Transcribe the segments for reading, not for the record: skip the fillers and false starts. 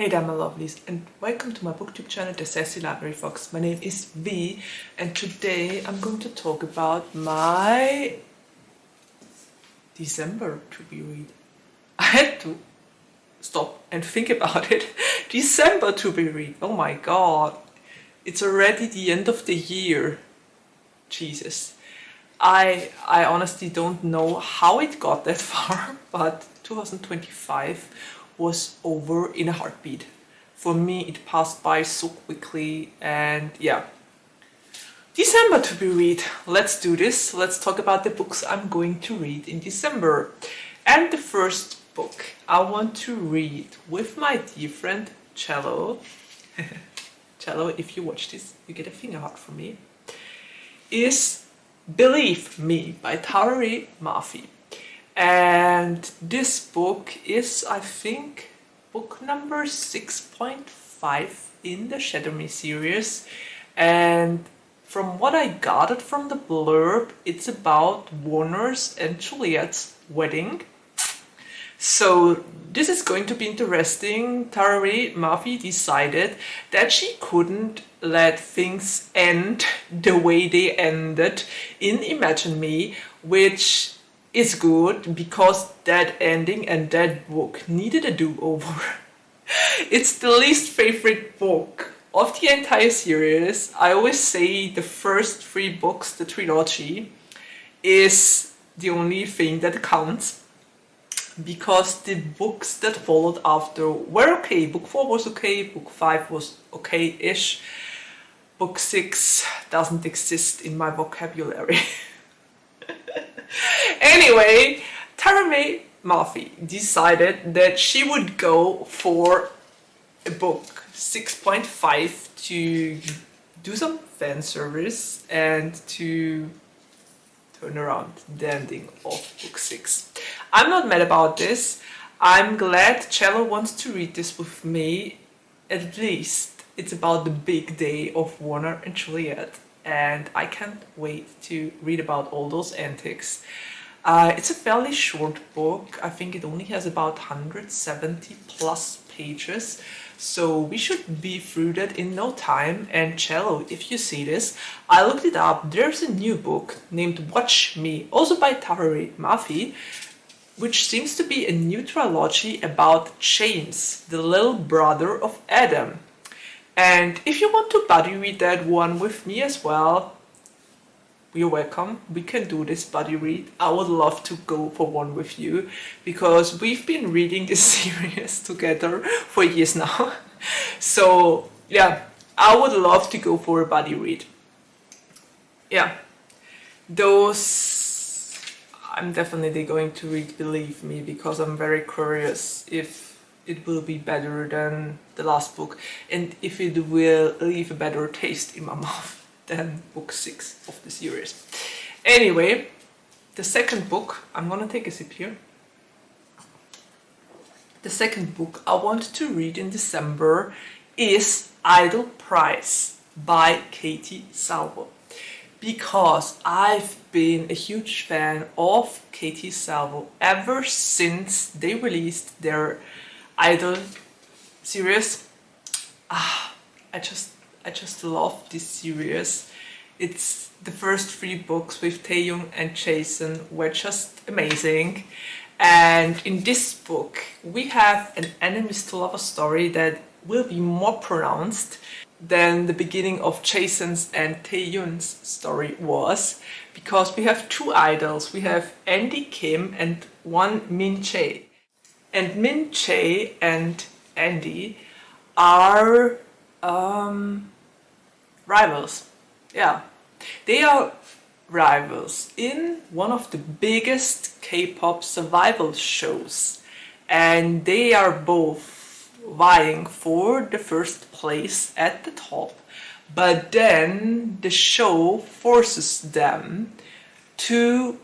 Hey there my lovelies, and welcome to my BookTube channel, The Sassy Library Fox. My name is V, and today I'm going to talk about my December to be read. I had to stop and think about it. December to be read. Oh my god. It's already the end of the year. Jesus. I honestly don't know how it got that far, but 2025 was over in a heartbeat. For me, it passed by so quickly, and yeah. December to be read. Let's do this. Let's talk about the books I'm going to read in December. And the first book I want to read with my dear friend Cello. Cello, if you watch this, you get a finger heart from me. Is Believe Me by Tahereh Mafi. And this book is, I think, book number 6.5 in the Shadow Me series. And from what I gathered from the blurb, it's about Warner's and Juliet's wedding. So this is going to be interesting. Tahereh Mafi decided that she couldn't let things end the way they ended in Imagine Me, which is good because that ending and that book needed a do-over. It's the least favorite book of the entire series. I always say the first 3 books, the trilogy, is the only thing that counts, because the books that followed after were okay. Book 4 was okay, book 5 was okay-ish. Book 6 doesn't exist in my vocabulary. Anyway, Tahereh Mafi decided that she would go for a book 6.5 to do some fan service and to turn around the ending of book 6. I'm not mad about this. I'm glad Cello wants to read this with me. At least it's about the big day of Warner and Juliet, and I can't wait to read about all those antics. It's a fairly short book. I think it only has about 170 plus pages, so we should be through that in no time. And Cello, if you see this, I looked it up. There's a new book named Watch Me, also by Tahereh Mafi, which seems to be a new trilogy about James, the little brother of Adam. And if you want to buddy read that one with me as well, you're welcome. We can do this buddy read. I would love to go for one with you, because we've been reading this series together for years now. So yeah, I would love to go for a buddy read. Yeah, those I'm definitely going to read, believe me, because I'm very curious if it will be better than the last book and if it will leave a better taste in my mouth than book 6 of the series. Anyway, the second book, I'm gonna take a sip here. The second book I want to read in December is Idle Price by Katie Salvo, because I've been a huge fan of Katie Salvo ever since they released their Idol series. I just love this series. It's the first 3 books with Taeyoung and Jason were just amazing. And in this book, we have an enemies to lover story that will be more pronounced than the beginning of Jason's and Taeyoung's story was, because we have 2 idols. We have Andy Kim and one Min Chae. And Min Chae and Andy are rivals. Yeah, they are rivals in one of the biggest K-pop survival shows, and they are both vying for the first place at the top. But then the show forces them to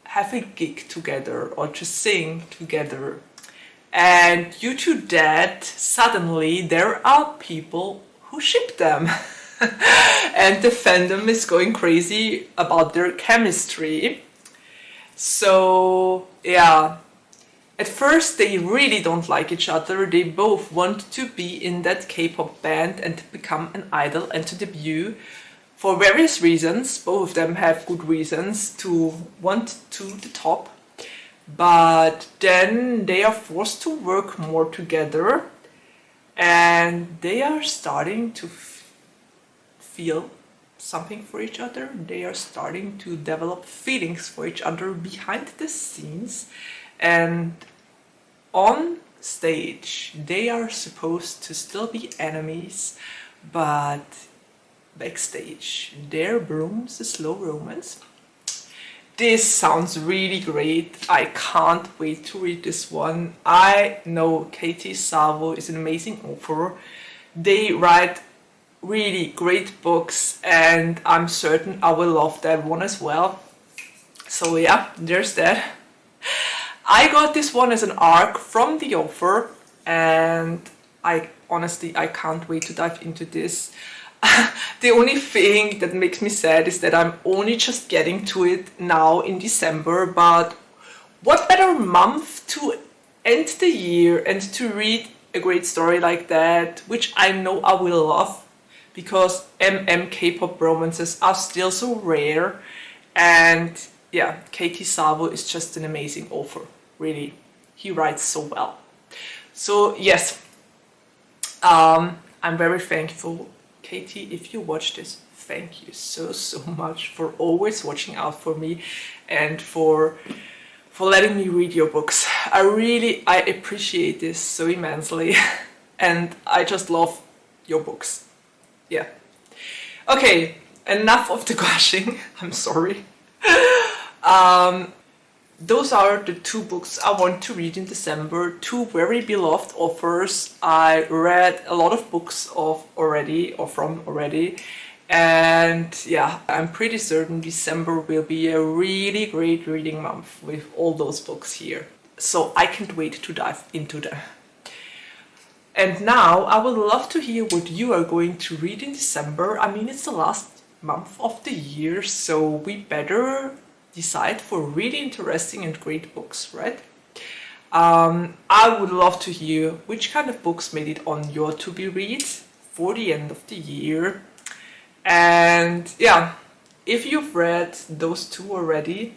have a gig together or to sing together. And due to that, suddenly there are people who ship them. And the fandom is going crazy about their chemistry. So yeah, At first, they really don't like each other. They both want to be in that K-pop band and to become an idol and to debut for various reasons. Both of them have good reasons to want to the top. But then they are forced to work more together and they are starting to feel something for each other. They are starting to develop feelings for each other behind the scenes. And on stage, they are supposed to still be enemies, but backstage, there blooms a slow romance. This sounds really great. I can't wait to read this one. I know Katie Salvo is an amazing author. They write really great books and I'm certain I will love that one as well. So yeah, there's that. I got this one as an ARC from the author and I can't wait to dive into this. The only thing that makes me sad is that I'm only just getting to it now in December, but what better month to end the year and to read a great story like that, which I know I will love because K-pop romances are still so rare. And yeah, Katie Salvo is just an amazing author. Really, he writes so well. So yes, I'm very thankful, Katie, if you watch this. Thank you so much for always watching out for me and for letting me read your books. I appreciate this so immensely and I just love your books. Yeah. Okay, enough of the gushing. I'm sorry. Those are the two books I want to read in December. Two very beloved authors. I read a lot of books from already. And yeah, I'm pretty certain December will be a really great reading month with all those books here. So I can't wait to dive into them. And now I would love to hear what you are going to read in December. I mean, it's the last month of the year, so we better decide for really interesting and great books, right? I would love to hear which kind of books made it on your to-be reads for the end of the year. And yeah, if you've read those two already,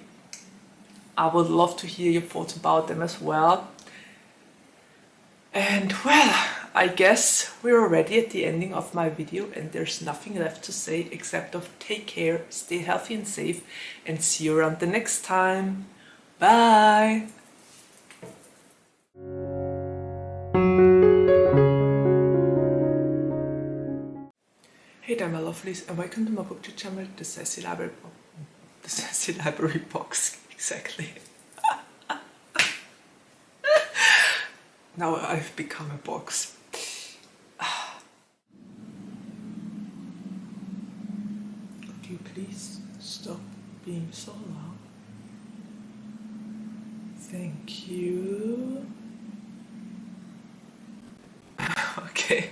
I would love to hear your thoughts about them as well. And well, I guess we're already at the ending of my video and there's nothing left to say except of take care, stay healthy and safe, and see you around the next time. Bye! Hey there my lovelies and welcome to my BookTube channel, the Sassy Library Box, exactly. Now I've become a box. Could you please stop being so loud? Thank you. Okay.